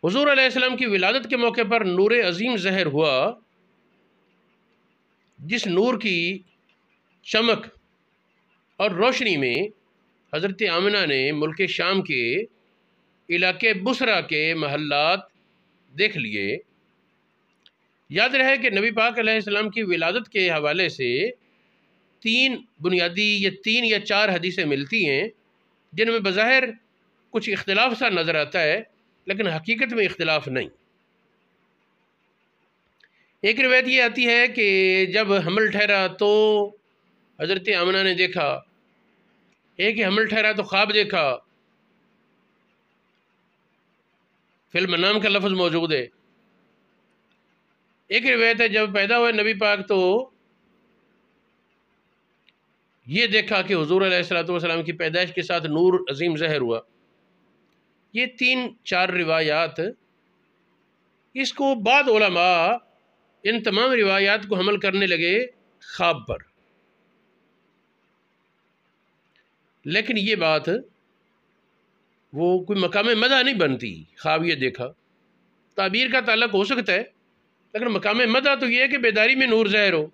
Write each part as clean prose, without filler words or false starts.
حضور علیہ السلام کی ولادت کے موقع پر نور عظیم ظاہر ہوا، جس نور کی چمک اور روشنی میں حضرت آمنہ نے ملک شام کے علاقے بصرہ کے محلات دیکھ لیے۔ یاد رہے کہ نبی پاک علیہ السلام کی ولادت کے حوالے سے تین بنیادی تین یا چار حدیثیں ملتی ہیں، جن میں بظاہر کچھ اختلاف سا نظر آتا ہے، لیکن حقیقت میں اختلاف نہیں۔ ایک روایت یہ آتی ہے کہ جب حمل ٹھہرا تو حضرت آمنہ نے دیکھا، ایک ہی حمل ٹھہرا تو خواب دیکھا، فی المنام کا لفظ موجود ہے۔ ایک روایت ہے جب پیدا ہوئے نبی پاک تو یہ دیکھا کہ حضور علیہ السلام کی پیدائش کے ساتھ نور عظیم ظاہر ہوا۔ یہ تین چار روایات، اس کو بعض علماء ان تمام روایات کو حمل کرنے لگے خواب پر، لیکن یہ بات وہ کوئی مقام مدح نہیں بنتی۔ خواب یہ دیکھا، تعبیر کا تعلق ہو سکتا ہے، لیکن مقام مدح تو یہ ہے کہ بیداری میں نور ظاہر ہو۔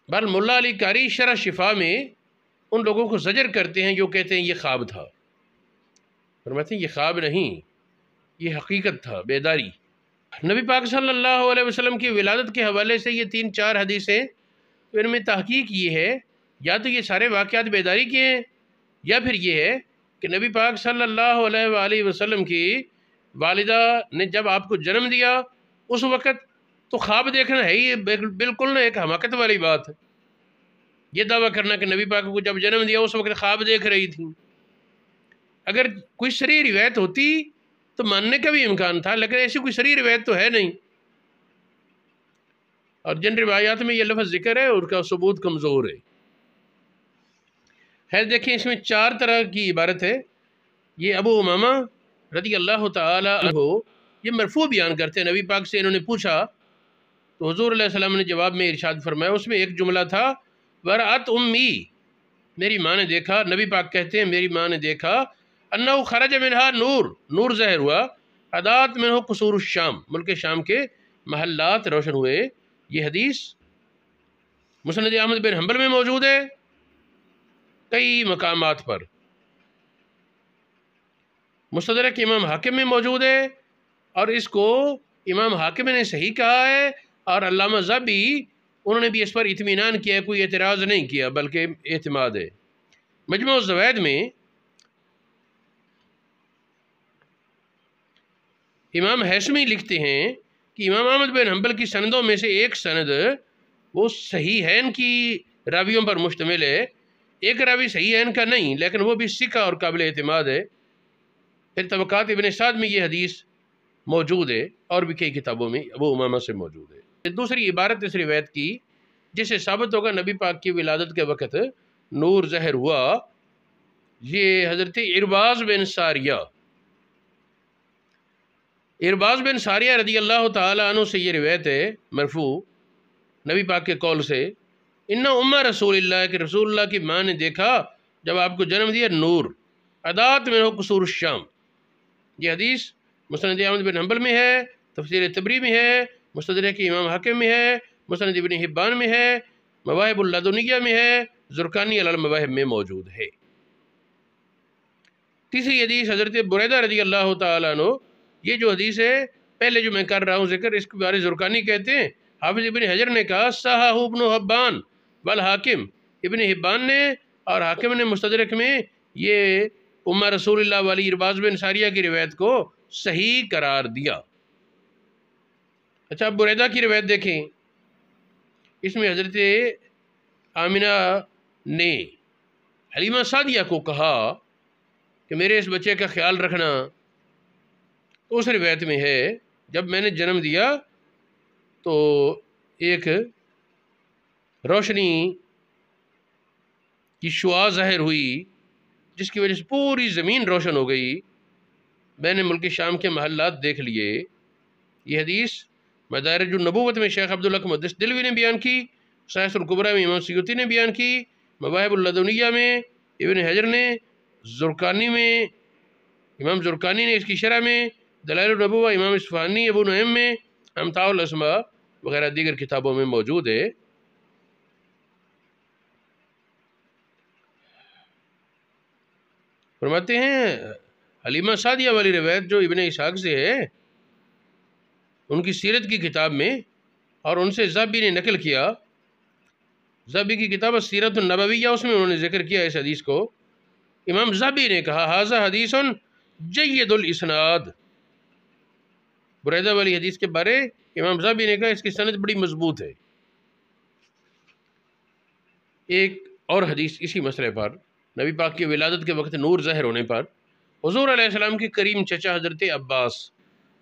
بہرحال ملا علی قاری شرح شفا میں ان لوگوں کو زجر کرتے ہیں جو کہتے ہیں یہ خواب تھا، فرماتے ہیں یہ خواب نہیں، یہ حقیقت تھا، بیداری۔ نبی پاک صلی اللہ علیہ وسلم کی ولادت کے حوالے سے یہ تین چار حدیثیں، تو ان میں تحقیق یہ ہے یا تو یہ سارے واقعات بیداری کے ہیں، یا پھر یہ ہے کہ نبی پاک صلی اللہ علیہ وآلہ وسلم کی والدہ نے جب آپ کو جنم دیا اس وقت تو خواب دیکھنا ہے ہی بالکل نہ ایک حماقت والی بات ہے، یہ دعویٰ کرنا کہ نبی پاک کو جب جنم دیا اس وقت خواب دیکھ رہی تھی۔ اگر کوئی صریح روایت ہوتی تو ماننے کا بھی امکان تھا، لیکن ایسی کوئی صریح روایت تو ہے نہیں، اور جن روایات میں یہ لفظ ذکر ہے ان کا ثبوت کمزور ہے۔ خیر دیکھیں، اس میں چار طرح کی عبارت ہے۔ یہ ابو امامہ رضی اللہ تعالی عنہ یہ مرفوع بیان کرتے ہیں، نبی پاک سے انہوں نے پوچھا تو حضور علیہ السلام نے جواب میں ارشاد فرمایا، اس میں ایک جملہ تھا ورأت امی، میری ماں نے دیکھا، نبی پاک کہتے ہیں میری ماں نے دیکھا، انہو خرج منہا نور ظاہر ہوا، اضاءت منہ قصور الشام، ملک شام کے محلات روشن ہوئے۔ یہ حدیث مسند احمد بن حنبل میں موجود ہے کئی مقامات پر، مستدرک امام حاکم میں موجود ہے، اور اس کو امام حاکم نے صحیح کہا ہے، اور علامہ ذہبی انہوں نے بھی اس پر اطمینان کیا ہے، کوئی اعتراض نہیں کیا بلکہ اعتماد ہے۔ مجموع الزوائد میں امام حیثمی لکھتے ہیں کہ امام احمد بن حنبل کی سندوں میں سے ایک سند وہ صحیحین کی راویوں پر مشتمل ہے، ایک راوی صحیحین کا نہیں لیکن وہ بھی ثقہ اور قابل اعتماد ہے۔ پھر طبقات ابن سعد میں یہ حدیث موجود ہے، اور بھی کئی کتابوں میں ابو امامہ سے موجود ہے۔ دوسری عبارت اس روایت کی جس سے ثابت ہوگا نبی پاک کی ولادت کے وقت نور ظاہر ہوا، یہ حضرت ارباز بن ساریہ رضی اللہ تعالی عنہ سے یہ روایت ہے مرفوع نبی پاک کے قول سے، اِنَّ أُمَّ رسول اللہ کہ رسول اللہ کی ماں نے دیکھا جب آپ کو جنم دیا نور، اضاءت منہ قصور الشام۔ یہ حدیث مسند احمد بن حنبل میں ہے، تفسیر طبری میں ہے، مستدرک امام حاکم میں ہے، مسند ابن حبان میں ہے، مواہب اللدنیہ میں ہے، زرقانی علی المواہب میں موجود ہے۔ تیسری حدیث حضرت بریدہ رضی اللہ تعالیٰ عنہ، یہ جو حدیث ہے پہلے جو میں کر رہا ہوں ذکر، اس کے بارے زرقانی کہتے ہیں حافظ ابن حجر نے کہا صححہ ابن حبان والحاکم، ابن حبان نے اور حاکم نے مستدرک میں یہ امہ رسول اللہ والی ارباز بن ساریہ کی روایت کو صحیح قرار دیا۔ اچھا اب بریدہ کی روایت دیکھیں، اس میں حضرت آمنہ نے حلیمہ سعدیہ کو کہا کہ میرے اس بچے کا خیال رکھنا، تو اس روایت میں ہے جب میں نے جنم دیا تو ایک روشنی کی شعاع ظاہر ہوئی جس کی وجہ سے پوری زمین روشن ہو گئی، میں نے ملک شام کے محلات دیکھ لیے۔ یہ حدیث مدارج النبوت میں شیخ عبدالحق محدث دلوی نے بیان کی، صحیح الکبریٰ میں امام سیوطی نے بیان کی، مواہب اللدنیہ میں ابن حجر نے، زرقانی میں امام زرقانی نے اس کی شرح میں دلائل النبوہ، امام اصفہانی ابو نعیم میں امتاع الاسماء وغیرہ دیگر کتابوں میں موجود ہے۔ فرماتے ہیں حلیمہ سعدیہ والی روایت جو ابن اسحاق سے ہے ان کی سیرت کی کتاب میں، اور ان سے ذہبی نے نقل کیا، ذہبی کی کتاب سیرت النبویہ، اس میں انہوں نے ذکر کیا اس حدیث کو۔ امام ذہبی نے کہا ھذا حدیث جید الاسناد، بریدہ والی حدیث کے بارے امام ذہبی نے کہا اس کی سند بڑی مضبوط ہے۔ ایک اور حدیث اسی مسئلے پر، نبی پاک کی ولادت کے وقت نور ظاہر ہونے پر حضور علیہ السلام کے کریم چچا حضرت عباس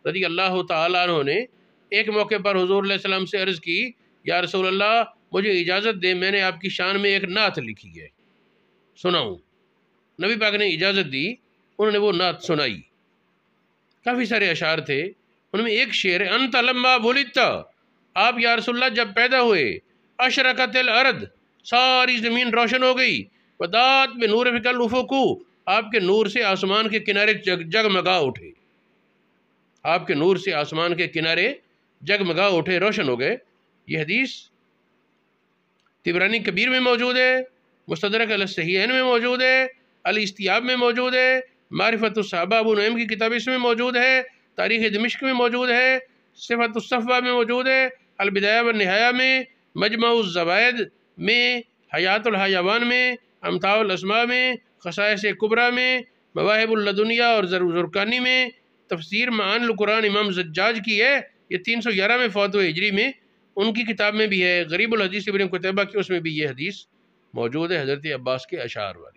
رضی اللہ تعالیٰ عنہ نے ایک موقع پر حضور علیہ السلام سے عرض کی، یا رسول اللہ مجھے اجازت دے، میں نے آپ کی شان میں ایک نعت لکھی ہے، سناؤں؟ نبی پاک نے اجازت دی، انہوں نے وہ نعت سنائی۔ کافی سارے اشعار تھے، ان میں ایک شعر ہے انت لما ولدت، آپ یا رسول اللہ جب پیدا ہوئے، اشرقت الارض، ساری زمین روشن ہو گئی، وضاءت بنور فک الافق، آپ کے نور سے آسمان کے کنارے جگمگا اٹھے، آپ کے نور سے آسمان کے کنارے جگمگا اٹھے، روشن ہو گئے۔ یہ حدیث طبرانی کبیر میں موجود ہے، مستدرک علی الصحیحین میں موجود ہے، الاستیاب میں موجود ہے، معرفت الصحابہ ابو نعیم کی کتاب اس میں موجود ہے، تاریخ دمشق میں موجود ہے، صفت الصفوہ میں موجود ہے، البدایہ والنہایہ میں، مجمع الزوائد میں، حیات الحیوان میں، امتاع الاسماء میں، خصائص کبریٰ میں، مواہب اللدنیہ اور زرقانی میں، تفسیر معانی القرآن امام زجاج کی ہے، یہ 311 میں فوت ہوئے ہجری میں، ان کی کتاب میں بھی ہے، غریب الحدیث ابن قتیبہ کی، اس میں بھی یہ حدیث موجود ہے حضرت عباس کے اشعار والی۔